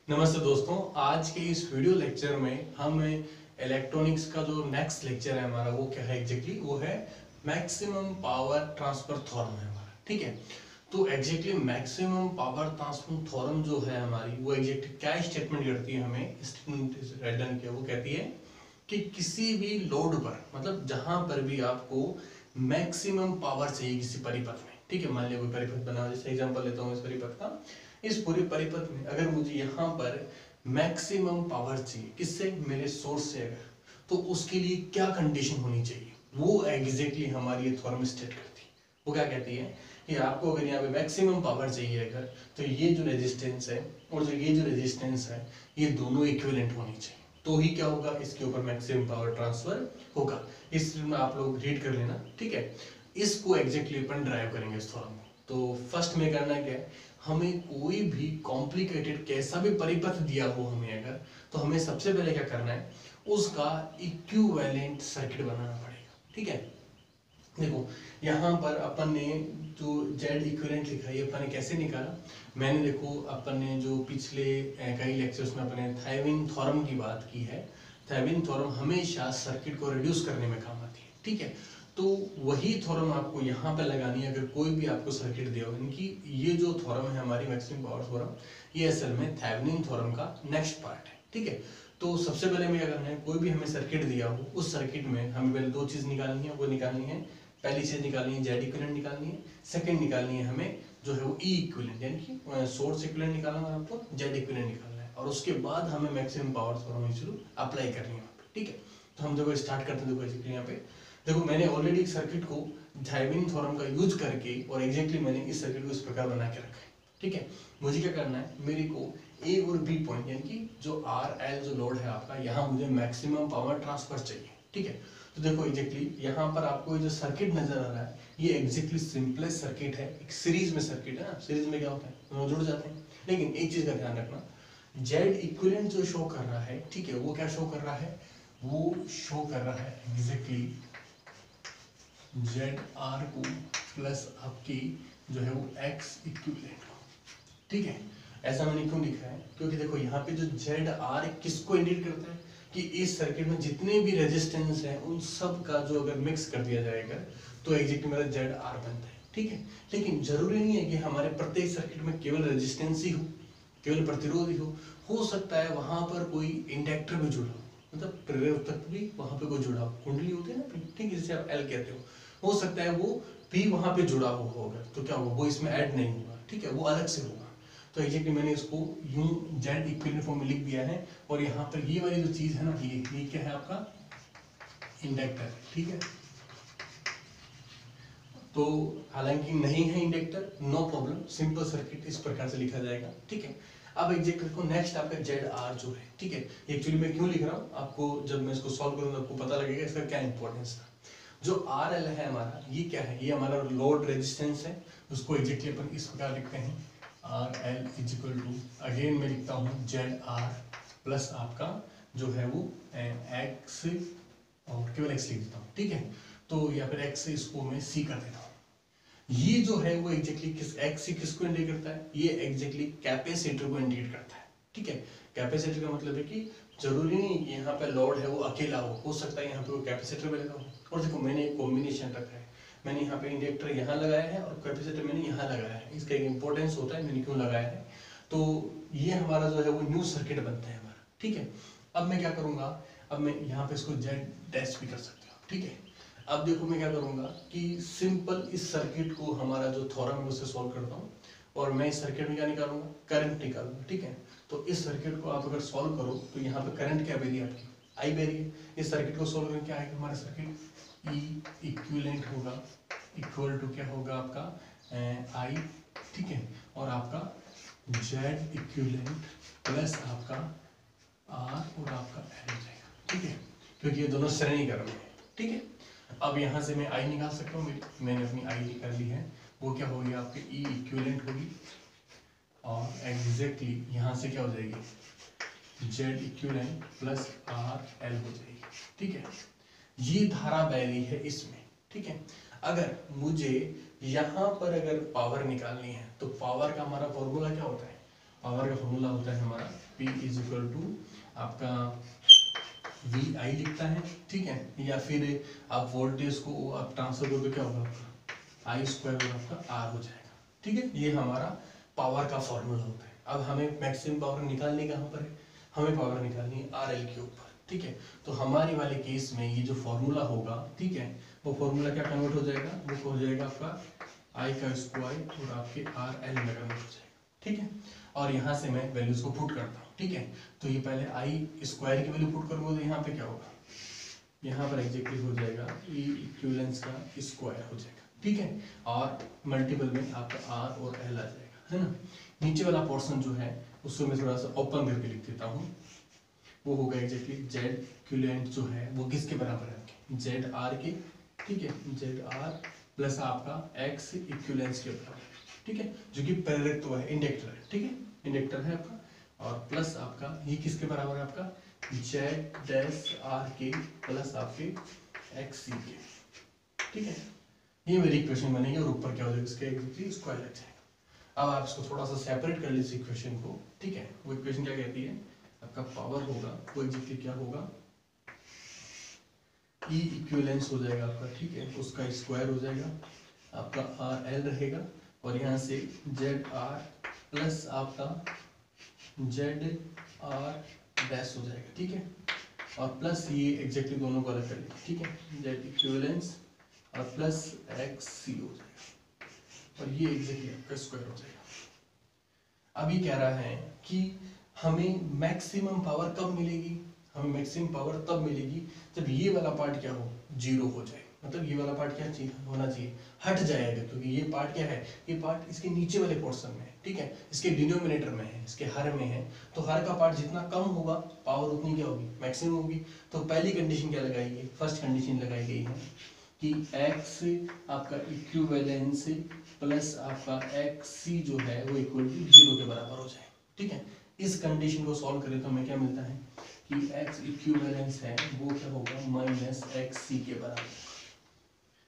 नमस्ते दोस्तों, आज के इस वीडियो लेक्चर में हम इलेक्ट्रॉनिक्स का जो नेक्स्ट लेक्चर है हमारा वो क्या है एग्जैक्टली वो है मैक्सिमम पावर ट्रांसफर थ्योरम है हमारा। ठीक है, तो exactly maximum power transfer theorem जो है हमारी वो एग्जैक्टली क्या स्टेटमेंट करती है, हमें स्टेटमेंट राइट डाउन किया, वो कहती है कि किसी भी लोड पर मतलब जहां पर भी आपको मैक्सिमम पावर चाहिए किसी परिपथ में, ठीक है, मान लिया कोई परिपथ बना, जैसे एग्जांपल लेता हूँ इस परिपथ का, इस पूरे परिपथ में अगर मुझे यहाँ पर मैक्सिमम पावर चाहिए किससे, मेरे सोर्स से, अगर तो उसके लिए क्या कंडीशन होनी चाहिए, वो एग्जैक्टली हमारी ये थ्योरम स्टेट करती है। वो क्या कहती है कि आपको अगर यहाँ पे मैक्सिमम पावर चाहिए अगर, तो ये जो रेजिस्टेंस है और जो ये जो रेजिस्टेंस है ये दोनों इक्विवेलेंट होनी चाहिए, तो ही क्या होगा, इसके ऊपर मैक्सिमम पावर ट्रांसफर होगा। इस में आप लोग रीड कर लेना, ठीक है। इसको एग्जैक्टली अपन ड्राइव करेंगे इस थ्योरम में। तो फर्स्ट में करना क्या है, हमें कोई भी कॉम्प्लिकेटेड कैसा भी परिपथ दिया हो हमें अगर, तो हमें सबसे पहले क्या करना है, उसका इक्विवेलेंट सर्किट बनाना पड़ेगा। ठीक है, देखो यहाँ पर अपन ने जो जेड इक्विवेलेंट लिखा है अपन ने कैसे निकाला, मैंने देखो अपन ने जो पिछले कई लेक्चर्स में अपने थेवेनिन थ्योरम की बात की है। थेवेनिन थ्योरम हमेशा सर्किट को रिड्यूस करने में काम आती है, ठीक है। तो वही थ्योरम आपको यहाँ पे लगानी है अगर कोई भी आपको सर्किट दिया हो, इनकी ये जो थ्योरम है हमारी मैक्सिमम पावर थ्योरम, ये असल में थेवेनिन थ्योरम का नेक्स्ट पार्ट है, ठीक है। तो सबसे पहले हमें क्या करना है, कोई भी हमें सर्किट दिया हो उस सर्किट में हमें पहले दो चीज निकालनी है, वो निकालनी है, पहली चीज निकालनी है जेड इक्विवेलेंट निकालनी है, सेकंड निकालनी है हमें जो है वो ई इक्विवेलेंट, यानी कि सोर्स इक्विवेलेंट निकालना है आपको, जेड इक्विवेलेंट निकालना है, और उसके बाद हमें मैक्सिमम पावर थ्योरम शुरू अप्लाई करनी है, ठीक है। तो हम देखो स्टार्ट करते हैं, देखो यहाँ पे देखो मैंने ऑलरेडी एक सर्किट को थेवेनिन थ्योरम का यूज करके और एग्जैक्टली मैंने इस सर्किट को इस प्रकार बना के रखा है, ठीक है। मुझे क्या करना है, मेरे को ए और बी पॉइंट यानी कि जो आर एल जो लोड है आपका, यहाँ मुझे मैक्सिमम पावर ट्रांसफर चाहिए, ठीक है। तो देखो एग्जैक्टली यहाँ पर आपको जो सर्किट नजर आ रहा है ये एग्जैक्टली सिंपलेस्ट सर्किट है, एक सीरीज में सर्किट है ना, सीरीज में क्या होता है दोनों जुड़ जाते हैं, लेकिन एक चीज का ध्यान रखना, जेड इक्विवेलेंट जो शो कर रहा है, ठीक है, वो क्या शो कर रहा है, वो शो कर रहा है एग्जैक्टली जेड आर को प्लस आपकी जो है वो एक्स इक्विवेलेंट को, ठीक है। ऐसा मैंने क्यों लिखा है, क्योंकि देखो यहाँ पे जो जेड आर किसको इंडिकेट करता है कि इस सर्किट में जितने भी रेजिस्टेंस हैं उन सब का जो अगर मिक्स कर दिया जाएगा तो एग्जैक्टली मेरा जेड आर बनता है, ठीक है। लेकिन जरूरी नहीं है कि हमारे प्रत्येक सर्किट में केवल रेजिस्टेंस ही हो, केवल प्रतिरोध ही हो सकता है वहां पर कोई इंडक्टर भी जुड़ा हो, मतलब प्रेरक भी वहां पे कोई जुड़ा हो, कुंडली होती है ना, ठीक है, जिसे आप एल कहते हो सकता है वो भी वहां पे जुड़ा हो होगा, तो क्या होगा, वो इसमें ऐड नहीं होगा, ठीक है, वो अलग से होगा। तो एग्जैक्टली मैंने इसको यूं जेड इक्विवेलेंट फॉर्म में लिख दिया है, और यहाँ पर ये वाली जो चीज है ना, ये क्या है आपका इंडक्टर, ठीक है। तो हालांकि नहीं है inductor, no problem, simple circuit इस प्रकार से लिखा जाएगा, ठीक है। अब एग्जैक्टली को नेक्स्ट आपका जेड आर जो है, ठीक है, एक्चुअली मैं क्यों लिख रहा हूँ आपको जब मैं इसको सॉल्व करूंगा आपको पता लगेगा इसका क्या इंपॉर्टेंस था। जो आर एल है हमारा, ये क्या है, ये हमारा लोड रेजिस्टेंस है, उसको एग्जैक्टली अपन इस प्रकार लिखते हैं, R L is equal to, again मैं लिखता हूँ जेड आर प्लस आपका जो है वो एक्स, और केवल एक्स लिख देता हूँ, ठीक है। तो या फिर एक्स से इसको मैं सी कर देता हूँ। ये जो है वो एग्जैक्टली किस एक्स से किसको इंडिकेट करता है, ये एग्जैक्टली कैपेसिटर को इंडिकेट करता है, ठीक है। कैपेसिटर का मतलब है कि जरूरी नहीं कि यहाँ पे लोड है वो अकेला हो सकता है यहाँ पे वो कैपेसिटर भी लगा हो, और देखो मैंने एक कॉम्बिनेशन रखा है, मैंने यहाँ पे इंडक्टर यहाँ लगाया है और कैपेसिटर मैंने यहाँ लगाया है, इसका एक इंपॉर्टेंस होता है मैंने क्यों लगाया है। तो ये हमारा जो है वो न्यू सर्किट बनता है हमारा, ठीक है। अब मैं क्या करूंगा, अब मैं यहाँ पे इसको जेड डैश भी कर सकते हो, ठीक है। अब देखो मैं क्या करूंगा कि सिंपल इस सर्किट को हमारा जो थ्योरम है उससे सॉल्व करता हूँ, और मैं इस सर्किट में क्या निकालूंगा, करंट निकालूंगा, ठीक है। तो इस सर्किट को आप अगर सॉल्व करो तो यहाँ पे करंट क्या बेरी आपकी, आई बेरी है। इस सर्किट को सॉल्व करके क्या आएगा हमारा सर्किट, ई इक्विवेलेंट होगा इक्वल टू क्या होगा आपका आई, ठीक है, और आपका जेड इक्विवेलेंट प्लस आपका आर और आपका एल हो जाएगा, ठीक है, क्योंकि ये दोनों श्रेणी क्रम में है, ठीक है। अब यहाँ से मैं आई निकाल सकता हूँ, मैंने अपनी आई निकाल ली है, वो क्या होगी आपके ई इक्विवेलेंट होगी, और एग्जैक्टली यहाँ से क्या हो जाएगी, Z equivalent plus are L हो जाएगी, ठीक है। ये धारा बह रही है इसमें, ठीक है। अगर मुझे यहाँ पर अगर पावर निकालनी है तो पावर का हमारा फॉर्मूला क्या होता है, पावर का फॉर्मूला होता है हमारा P इज इक्वल टू आपका वी आई लिखता है, ठीक है, या फिर आप वोल्टेज को आप ट्रांसफर करोगे क्या होगा आपका आई स्क्वायर और आपका आर हो जाएगा, ठीक है। ये हमारा पावर का फॉर्मूला होता है। अब हमें मैक्सिमम पावर निकालनी कहाँ पर है, हमें पावर निकालनी है आर एल के ऊपर, ठीक है। तो हमारे वाले केस में ये जो फॉर्मूला होगा, ठीक है, वो फॉर्मूला क्या कन्वर्ट हो जाएगा, वो हो जाएगा आपका आई का स्क्वायर और आपके आर एल में कन्वर्ट हो जाएगा, ठीक है। और यहाँ से मैं वैल्यूज को पुट करता हूँ, ठीक है। तो ये पहले आई स्क्वायर की वैल्यू पुट करूँगा तो यहाँ पे क्या होगा, यहाँ पर एग्जैक्टली हो जाएगा ई इक्विवेलेंस का स्क्वायर हो जाएगा, ठीक है। और मल्टीपल में आपका आर और एल आ जाएगा, है ना। नीचे वाला पोर्शन जो है उसको मैं थोड़ा सा ओपन करके लिख देता हूँ। वो होगा एग्जैक्टली जेड इक्विवेलेंट जो है वो किसके बराबर है, जेड आर के, ठीक है, जेड आर प्लस आपका एक्स इक्विवेलेंस के बराबर, ठीक है, जो कि प्रेरकत्व है, इंडक्टर है, ठीक है, इंडक्टर है आपका। और प्लस आपका ये किसके बराबर है आपका जेड डैश आर के प्लस आपके एक्स सी के, ठीक है। ये मेरी इक्वेशन बनेगी और ऊपर क्या हो जाएगा इसके एग्जैक्टली स्क्वायर लग जाएगा। अब आप इसको थोड़ा सा सेपरेट कर लीजिए इक्वेशन को, ठीक है। वो इक्वेशन क्या कहती है, आपका पावर होगा वो एग्जैक्टली क्या होगा, ई इक्विवेलेंस हो जाएगा आपका, ठीक है, उसका स्क्वायर हो जाएगा, आपका आर एल रहेगा और यहाँ से जेड आर प्लस आपका जेड आर डैश हो जाएगा, ठीक है। और प्लस ये एग्जैक्टली दोनों को अलग कर लेंगे, ठीक है, जेड इक्विवेलेंस और प्लस एक्स सी हो जाएगा और ये एग्जैक्टली आपका स्क्वायर हो जाएगा। अब ये कह रहा है कि हमें मैक्सिमम पावर कब मिलेगी, हमें मैक्सिमम पावर तब मिलेगी जब ये वाला पार्ट क्या हो, जीरो हो जाए। मतलब ये वाला पार्ट क्या चाहिए होना चाहिए, हट जाएगा, क्योंकि ये पार्ट क्या है, ये पार्ट इसके नीचे वाले पोर्शन में है, ठीक है, इसके डिनोमिनेटर में है, इसके हर में है। तो हर का पार्ट जितना कम होगा पावर उतनी क्या होगी, मैक्सिमम होगी। तो पहली कंडीशन क्या लगाई गई, फर्स्ट कंडीशन लगाई गई है कि एक्स आपका इक्विवेलेंस प्लस आपका एक्स सी जो है वो इक्वल टू जीरो के बराबर हो जाए, ठीक है। इस कंडीशन को सॉल्व करें तो हमें क्या मिलता है कि एक्स इक्विवेलेंस है वो क्या होगा माइनस एक्स सी के बराबर,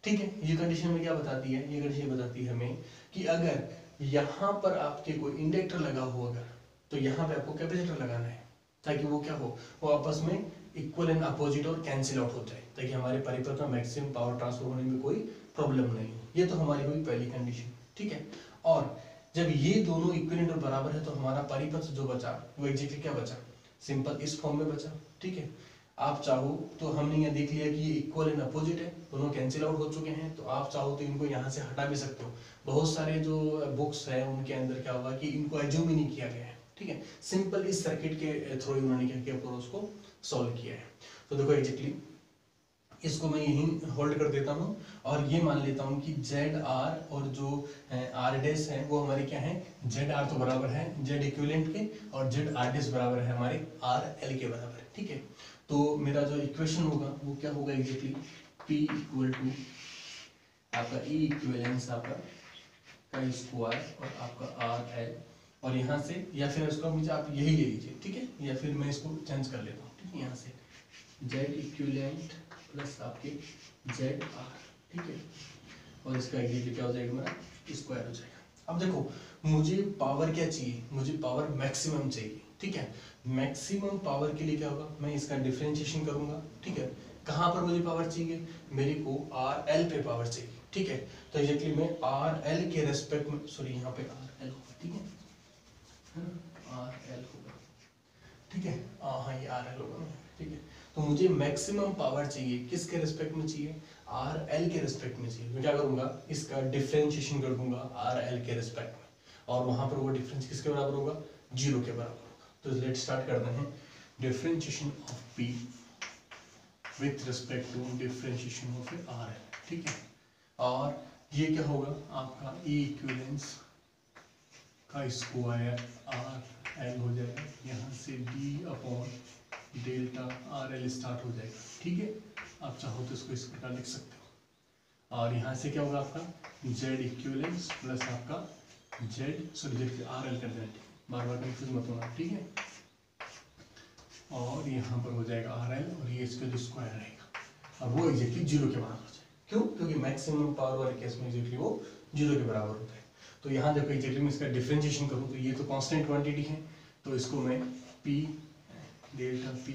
ठीक है। ये कंडीशन हमें क्या बताती है, ये कंडीशन बताती है हमें कि अगर यहाँ पर आपके कोई इंडक्टर लगा हो अगर, तो यहाँ पे आपको कैपेसिटर लगाना है ताकि वो क्या हो, वो आपस में इक्वल एंड अपोजिट और कैंसिल आउट हो जाए, ताकि हमारे परिपथ में मैक्सिमम पावर ट्रांसफर होने में कोई प्रॉब्लम नहीं हो। ये तो हमारी हुई पहली कंडीशन, ठीक है। और जब ये दोनों इक्विवेलेंट और बराबर है तो हमारा परिपथ जो बचा वो एग्जैक्टली क्या बचा, सिंपल इस फॉर्म में बचा, ठीक है। आप चाहो तो हमने यहाँ देख लिया कि ये इक्वल एंड अपोजिट है, दोनों कैंसिल आउट हो चुके हैं, तो आप चाहो तो इनको यहाँ से हटा भी सकते हो। बहुत सारे जो बुक्स है उनके अंदर क्या होगा कि इनको एज्यूम ही नहीं किया गया है, ठीक है, सिंपल इस सर्किट के थ्रू उन्होंने क्या किया, पूरा उसको सॉल्व किया है। तो देखो एग्जैक्टली इसको मैं यहीं होल्ड कर देता हूँ और ये मान लेता हूँ कि जेड आर और जो आर डैश है वो हमारे क्या है, जेड आर तो बराबर है जेड इक्विवेलेंट के और जेड आर डैश बराबर है हमारे आर एल के बराबर है, ठीक है। तो मेरा जो इक्वेशन होगा वो क्या होगा एग्जैक्टली P इक्वल टू आपका ई इक्विवेलेंस आपका का स्क्वायर और आपका आर एल, और यहाँ से या फिर इसको मुझे आप यही ले लीजिए, ठीक है, या फिर मैं इसको चेंज कर लेता हूँ, ठीक है, यहाँ से जेड इक्विवेलेंट प्लस आपके जेड आर, ठीक है, और इसका एग्जैक्टली क्या हो जाएगा मेरा स्क्वायर हो जाएगा। अब देखो मुझे पावर क्या चाहिए, मुझे पावर मैक्सिमम चाहिए, ठीक है। मैक्सिमम पावर के लिए क्या होगा, मैं इसका डिफरेंशिएशन करूंगा, ठीक है। कहाँ पर मुझे पावर चाहिए, मेरे को आर एल पे पावर चाहिए, ठीक है। तो एग्जैक्टली मैं आर एल के रेस्पेक्ट में, सॉरी यहाँ पे आर एल होगा, ठीक है, आर एल होगा, ठीक है, हाँ ये आर एल होगा, ठीक है। तो मुझे मैक्सिमम पावर चाहिए, किसके रेस्पेक्ट में चाहिए, आर एल के रेस्पेक्ट में चाहिए। मैं क्या करूंगा, इसका डिफरेंशिएशन कर दूंगा आर एल के रेस्पेक्ट में, और वहां पर वो डिफरेंस किसके बराबर होगा, जीरो के बराबर होगा। तो लेट स्टार्ट करते हैं, differentiation of P with respect to differentiation of R L, ठीक है। और ये क्या होगा आपका ई इक्विवेलेंस का स्क्वायर आर एल हो जाएगा, यहाँ से D upon delta R L start हो जाएगा, ठीक है। आप चाहो तो इसको इस प्रकार लिख सकते हो। और यहाँ से क्या होगा आपका जेड इक्विवेलेंस प्लस आपका Z sorry Z R L कर देना, बार बार कंफ्यूज मत होना, ठीक है। और यहाँ पर हो जाएगा आर एल और ये इसका जो स्क्वायर रहेगा, अब वो एग्जैक्टली जीरो के बराबर हो जाएगा। क्यों, क्योंकि मैक्सिमम पावर वाले केस में एग्जैक्टली वो जीरो के बराबर होता है। तो यहाँ देखो एग्जैक्टली मैं इसका डिफरेंशिएशन करूँ तो ये तो कांस्टेंट क्वांटिटी है, तो इसको मैं P delta P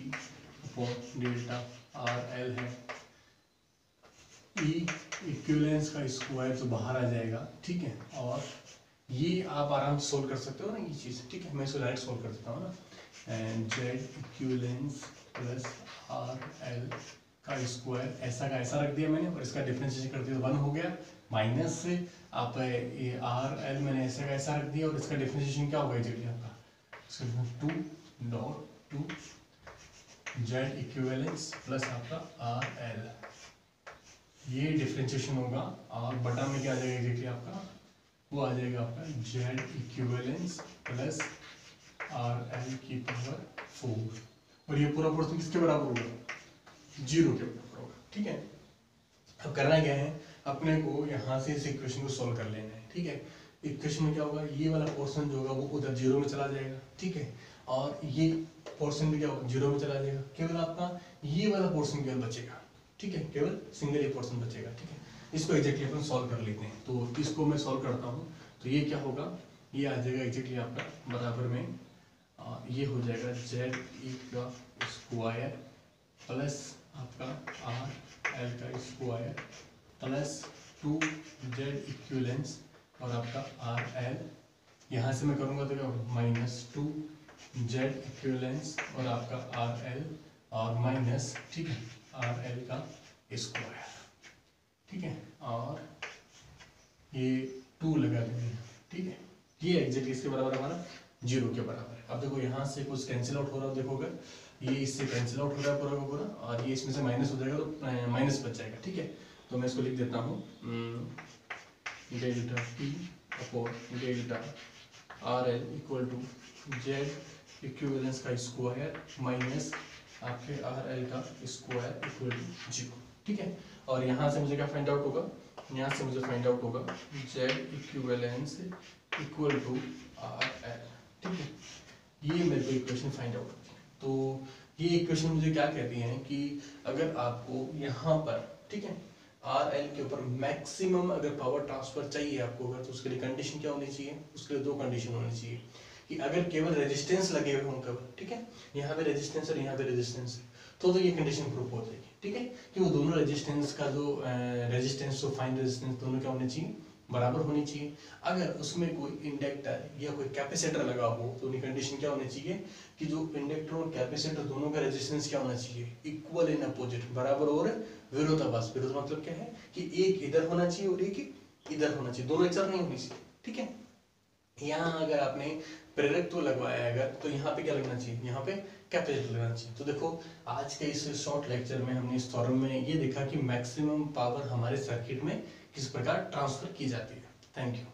upon delta RL है, E इक्विवेलेंस का स्क्वायर जो बाहर आ जाएगा, ठीक है। और ये आप आराम से सोल्व कर सकते हो ना ये चीज़, ठीक है। मैं इसको डायरेक्ट सोल्व कर देता हूँ ना, and Z equivalence plus RL का स्क्वायर ऐसा का ऐसा रख दिया मैंने, और इसका डिफरेंशिएशन कर दिया तो 1 हो गया, माइनस से आप ये RL मैंने ऐसा का ऐसा रख दिया, और इसका डिफरेंशिएशन क्या होगा एग्जैक्टली आपका 2 Z इक्विवेलेंस प्लस आपका RL, ये डिफरेंशिएशन होगा, और बटा में क्या आ जाएगा एग्जैक्टली आपका, वो आ जाएगा आपका Z इक्विवेलेंस प्लस RL की पावर 4, और ये पूरा पोर्शन किसके बराबर होगा, 0 के बराबर होगा, ठीक है। अब करना क्या है, अपने को यहाँ से इस इक्वेशन को सॉल्व कर लेना है, ठीक है। इक्वेशन में क्या होगा, ये वाला पोर्शन जो होगा वो उधर 0 में चला जाएगा, ठीक है, और ये पोर्शन भी क्या होगा 0 में चला जाएगा, केवल आपका ये वाला पोर्शन केवल बचेगा, ठीक है, केवल सिंगल ये पोर्शन बचेगा, ठीक है। इसको एग्जैक्टली अपन सॉल्व कर लेते हैं, तो इसको मैं सॉल्व करता हूँ, तो ये क्या होगा, ये आ जाएगा एग्जैक्टली आपका बराबर में ये हो जाएगा Z E का स्क्वायर प्लस आपका RL का स्क्वायर प्लस 2Z इक्विवेलेंस और आपका RL, यहाँ से मैं करूँगा तो क्या होगा माइनस 2Z इक्विवेलेंस और आपका RL और माइनस, ठीक है, RL का स्क्वायर, ठीक है, और ये 2 लगा देंगे, ठीक है। ये एग्जैक्टली इसके बराबर हमारा 0 के बराबर है। अब देखो यहाँ से कुछ कैंसिल आउट हो रहा है, देखोगे ये इससे कैंसिल आउट हो रहा है पूरा का पूरा, और ये इसमें से माइनस हो जाएगा तो माइनस बच जाएगा, ठीक है। तो मैं इसको लिख देता हूँ delta P upon delta RL equal to Z equivalence का स्क्वायर माइनस आपके RL का स्क्वायर इक्वल टू 0, ठीक है। और यहाँ से मुझे क्या फाइंड आउट होगा, यहाँ से मुझे फाइंड आउट होगा Z equivalence equal to RL, ठीक है। ये मेरे को इक्वेशन फाइंड आउट होगी। तो ये इक्वेशन मुझे क्या कहती है कि अगर आपको यहाँ पर, ठीक है, RL के ऊपर मैक्सिमम अगर पावर ट्रांसफर चाहिए आपको अगर, तो उसके लिए कंडीशन क्या होनी चाहिए, उसके लिए 2 कंडीशन होनी चाहिए कि अगर केवल रेजिस्टेंस लगे हुए हों केवल, ठीक है, यहाँ पे रेजिस्टेंस और यहाँ पे रेजिस्टेंस है, तो ये कंडीशन प्रूफ हो जाएगी, ठीक है, कि वो दोनों रेजिस्टेंस का जो रेजिस्टेंस तो फाइन रेजिस्टेंस दोनों क्या होने चाहिए, बराबर होनी चाहिए। अगर उसमें कोई इंडक्टर या कोई कैपेसिटर लगा हो तो उनकी कंडीशन क्या होनी चाहिए कि जो इंडक्टर और कैपेसिटर दोनों का रेजिस्टेंस क्या होना चाहिए, इक्वल इन अपोजिट, बराबर और विरोधाभास। विरोध मतलब क्या है कि एक इधर होना चाहिए और एक इधर होना चाहिए, दोनों एक साथ नहीं होनी चाहिए, ठीक है। यहाँ अगर आपने प्रेरकत्व लगवाया है अगर, तो यहाँ पे क्या लगना चाहिए, यहाँ पे कैपेसिटर लगना चाहिए। तो देखो आज के इस शॉर्ट लेक्चर में हमने इस थ्योरम में ये देखा कि मैक्सिमम पावर हमारे सर्किट में किस प्रकार ट्रांसफर की जाती है। Thank you.